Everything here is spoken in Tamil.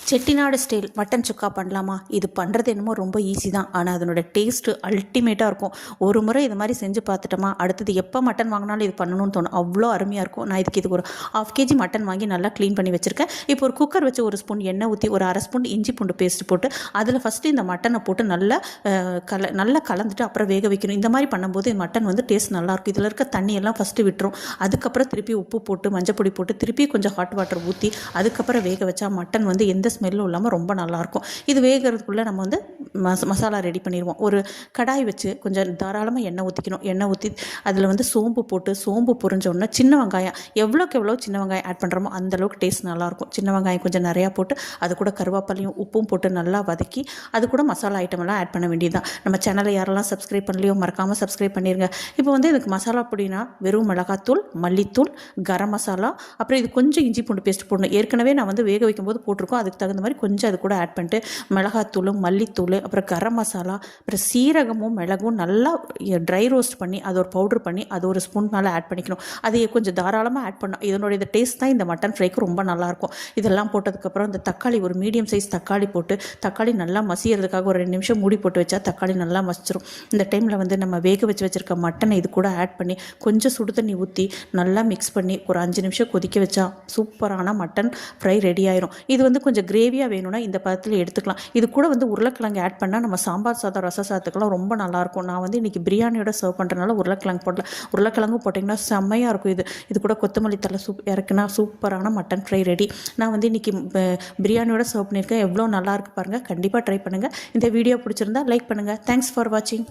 செட்டிநாடு ஸ்டைல் மட்டன் சுக்கா பண்ணலாமா? இது பண்ணுறது என்னமோ ரொம்ப ஈஸி தான், ஆனால் அதனோட டேஸ்ட்டு அல்டிமேட்டாக இருக்கும். ஒரு முறை இது மாதிரி செஞ்சு பார்த்துட்டோமா, அடுத்தது எப்போ மட்டன் வாங்கினாலும் இது பண்ணணும்னு தோணும். அவ்வளோ அருமையாக இருக்கும். நான் இதுக்கு ஒரு 1/2 kg மட்டன் வாங்கி நல்லா க்ளீன் பண்ணி வச்சுருக்கேன். இப்போ ஒரு குக்கர் வச்சு 1 ஸ்பூன் எண்ணெய் ஊற்றி ஒரு 1/2 ஸ்பூன் இஞ்சி பூண்டு பேஸ்ட் போட்டு அதில் ஃபஸ்ட்டு இந்த மட்டனை போட்டு நல்லா கலந்துட்டு அப்புறம் வேக வைக்கணும். இந்த மாதிரி பண்ணும்போது மட்டன் வந்து டேஸ்ட் நல்லாயிருக்கும். இதில் இருக்க தண்ணியெல்லாம் ஃபஸ்ட்டு விட்டுரும். அதுக்கப்புறம் திருப்பி உப்பு போட்டு மஞ்சள் பொடி போட்டு திருப்பி கொஞ்சம் ஹாட் வாட்டர் ஊற்றி அதுக்கப்புறம் வேக வச்சா மட்டன் வந்து எந்த ஸ்மெல்லும் இல்லாமல் ரொம்ப நல்லாயிருக்கும். இது வேகிறதுக்குள்ளே நம்ம வந்து மசாலா ரெடி பண்ணிடுவோம். ஒரு கடாய் வச்சு கொஞ்சம் தாராளமாக எண்ணெய் ஊற்றிக்கணும். எண்ணெய் ஊற்றி அதில் வந்து சோம்பு போட்டு சோம்பு பொரிஞ்சோடனே சின்ன வெங்காயம் எவ்வளோக்கு எவ்வளோ சின்ன வெங்காயம் ஆட் பண்ணுறோமோ அந்தளவுக்கு டேஸ்ட் நல்லாயிருக்கும். சின்ன வெங்காயம் கொஞ்சம் நிறையா போட்டு அது கூட கருவேப்பிலையும் உப்பும் போட்டு நல்லா வதக்கி அது கூட மசாலா ஐட்டமெல்லாம் ஆட் பண்ண வேண்டியது தான். நம்ம சேனலை யாரெல்லாம் சப்ஸ்கிரைப் பண்ணலையோ மறக்காமல் சப்ஸ்கிரைப் பண்ணிடுங்க. இப்போ வந்து இதுக்கு மசாலா பொடினா வெறும் மிளகாத்தூள், மல்லித்தூள், கரம் மசாலா, அப்புறம் இது கொஞ்சம் இஞ்சி பூண்டு பேஸ்ட் போடணும். ஏற்கனவே நான் வந்து வேக வைக்கும்போது போட்டிருக்கோம். அதுக்கு தகுந்த மாதிரி கொஞ்சம் அது கூட ஆட் பண்ணிட்டு மிளகாத்தூள், மல்லித்தூள், அப்புறம் கரம் மசாலா, அப்புறம் சீரகமும் மிளகும் நல்லா ட்ரை ரோஸ்ட் பண்ணி அது ஒரு பவுட்ரு பண்ணி அது 1 ஸ்பூன் மேலே ஆட் பண்ணிக்கணும். அதை கொஞ்சம் தாராளமாக ஆட் பண்ணணும். இதனுடைய டேஸ்ட் தான் இந்த மட்டன் ஃப்ரைக்கு ரொம்ப நல்லாயிருக்கும். இதெல்லாம் போட்டதுக்கப்புறம் இந்த தக்காளி ஒரு மீடியம் சைஸ் தக்காளி போட்டு தக்காளி நல்லா மசியறதுக்காக ஒரு 2 நிமிஷம் மூடி போட்டு வச்சா தக்காளி நல்லா மசிச்சிரும். இந்த டைமில் வந்து நம்ம வேக வச்சுருக்க மட்டனை இது கூட ஆட் பண்ணி கொஞ்சம் சுடு தண்ணி ஊற்றி நல்லா மிக்ஸ் பண்ணி ஒரு 5 நிமிஷம் கொதிக்க வச்சா சூப்பரான மட்டன் ஃப்ரை ரெடி ஆயிரும். இது வந்து கொஞ்சம் கிரேவியாக வேணும்னா இந்த பதத்தில் எடுத்துக்கலாம். இது கூட வந்து உருளைக்கிழங்கு ஆட் பண்ணால் நம்ம சாம்பார் சாதம், ரச சாதத்துக்கெல்லாம் ரொம்ப நல்லாயிருக்கும். நான் வந்து இன்றைக்கி பிரியாணியோட சர்வ் பண்ணுறதுனால உருளைக்கிழங்கு போடல. உருளைக்கிழங்கும் போட்டிங்கன்னா செம்மையாக இருக்கும். இது கூட கொத்தமல்லி தலை இறக்குனா சூப்பரான மட்டன் ஃப்ரை ரெடி. நான் வந்து இன்றைக்கி பிரியாணியோட சர்வ் பண்ணியிருக்கேன். எவ்வளோ நல்லா இருக்கு பாருங்கள். கண்டிப்பாக ட்ரை பண்ணுங்கள். இந்த வீடியோ பிடிச்சிருந்தா லைக் பண்ணுங்கள். தேங்க்ஸ் ஃபார் வாட்சிங்.